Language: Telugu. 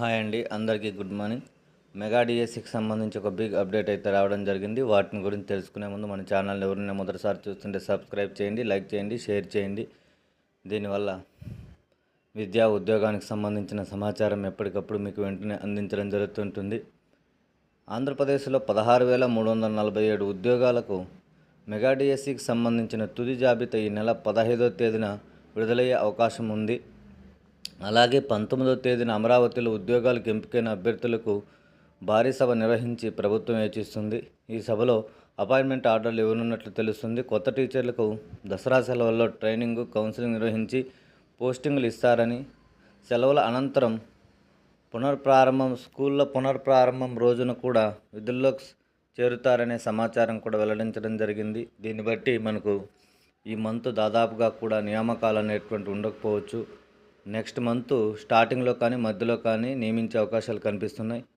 హాయ్ అండి, అందరికీ గుడ్ మార్నింగ్. మెగా డిఎస్సికి సంబంధించి ఒక బిగ్ అప్డేట్ అయితే రావడం జరిగింది. వాటిని గురించి తెలుసుకునే ముందు మన ఛానల్ ఎవరైనా మొదటిసారి చూస్తుంటే సబ్స్క్రైబ్ చేయండి, లైక్ చేయండి, షేర్ చేయండి. దీనివల్ల విద్యా ఉద్యోగానికి సంబంధించిన సమాచారం ఎప్పటికప్పుడు మీకు వెంటనే అందించడం జరుగుతుంటుంది. ఆంధ్రప్రదేశ్లో 16,347 ఉద్యోగాలకు మెగా డిఎస్సికి సంబంధించిన తుది జాబితా ఈ నెల 15వ తేదీన విడుదలయ్యే అవకాశం ఉంది. అలాగే 19వ తేదీన అమరావతిలో ఉద్యోగాలకు ఎంపికైన అభ్యర్థులకు భారీ సభ నిర్వహించి ప్రభుత్వం యోచిస్తుంది. ఈ సభలో అపాయింట్మెంట్ ఆర్డర్లు ఇవ్వనున్నట్లు తెలుస్తుంది. కొత్త టీచర్లకు దసరా సెలవుల్లో ట్రైనింగ్, కౌన్సిలింగ్ నిర్వహించి పోస్టింగులు ఇస్తారని, సెలవుల అనంతరం స్కూళ్ళ పునర్ప్రారంభం రోజున కూడా విధుల్లోకి చేరుతారనే సమాచారం కూడా వెల్లడించడం జరిగింది. దీన్ని బట్టి మనకు ఈ మంత్ దాదాపుగా కూడా నియామకాలు అనేటువంటి ఉండకపోవచ్చు. నెక్స్ట్ మంత్ స్టార్టింగ్లో కానీ మధ్యలో కానీ నియమించే అవకాశాలు కనిపిస్తున్నాయి.